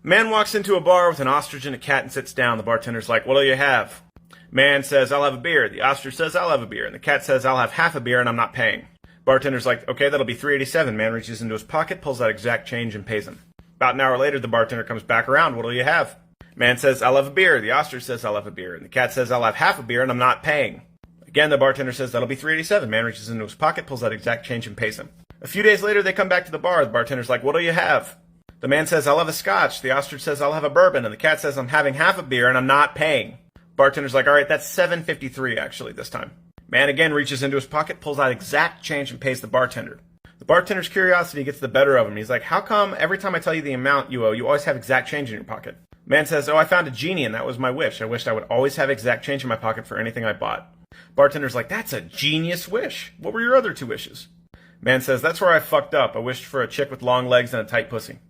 Man walks into a bar with an ostrich and a cat and sits down. The bartender's like, what'll you have? Man says, I'll have a beer. The ostrich says, I'll have a beer. And the cat says, I'll have half a beer and I'm not paying. Bartender's like, okay, that'll be $3.87. Man reaches into his pocket, pulls out exact change and pays him. About an hour later, the bartender comes back around. What'll you have? Man says, I'll have a beer. The ostrich says, I'll have a beer. And the cat says, I'll have half a beer and I'm not paying. Again, the bartender says, that'll be $3.87. Man reaches into his pocket, pulls out exact change and pays him. A few days later, they come back to the bar. The bartender's like, what'll you have? The man says, I'll have a scotch. The ostrich says, I'll have a bourbon. And the cat says, I'm having half a beer and I'm not paying. Bartender's like, all right, that's $7.53 actually this time. Man again reaches into his pocket, pulls out exact change and pays the bartender. The bartender's curiosity gets the better of him. He's like, how come every time I tell you the amount you owe, you always have exact change in your pocket? Man says, oh, I found a genie and that was my wish. I wished I would always have exact change in my pocket for anything I bought. Bartender's like, that's a genius wish. What were your other two wishes? Man says, that's where I fucked up. I wished for a chick with long legs and a tight pussy.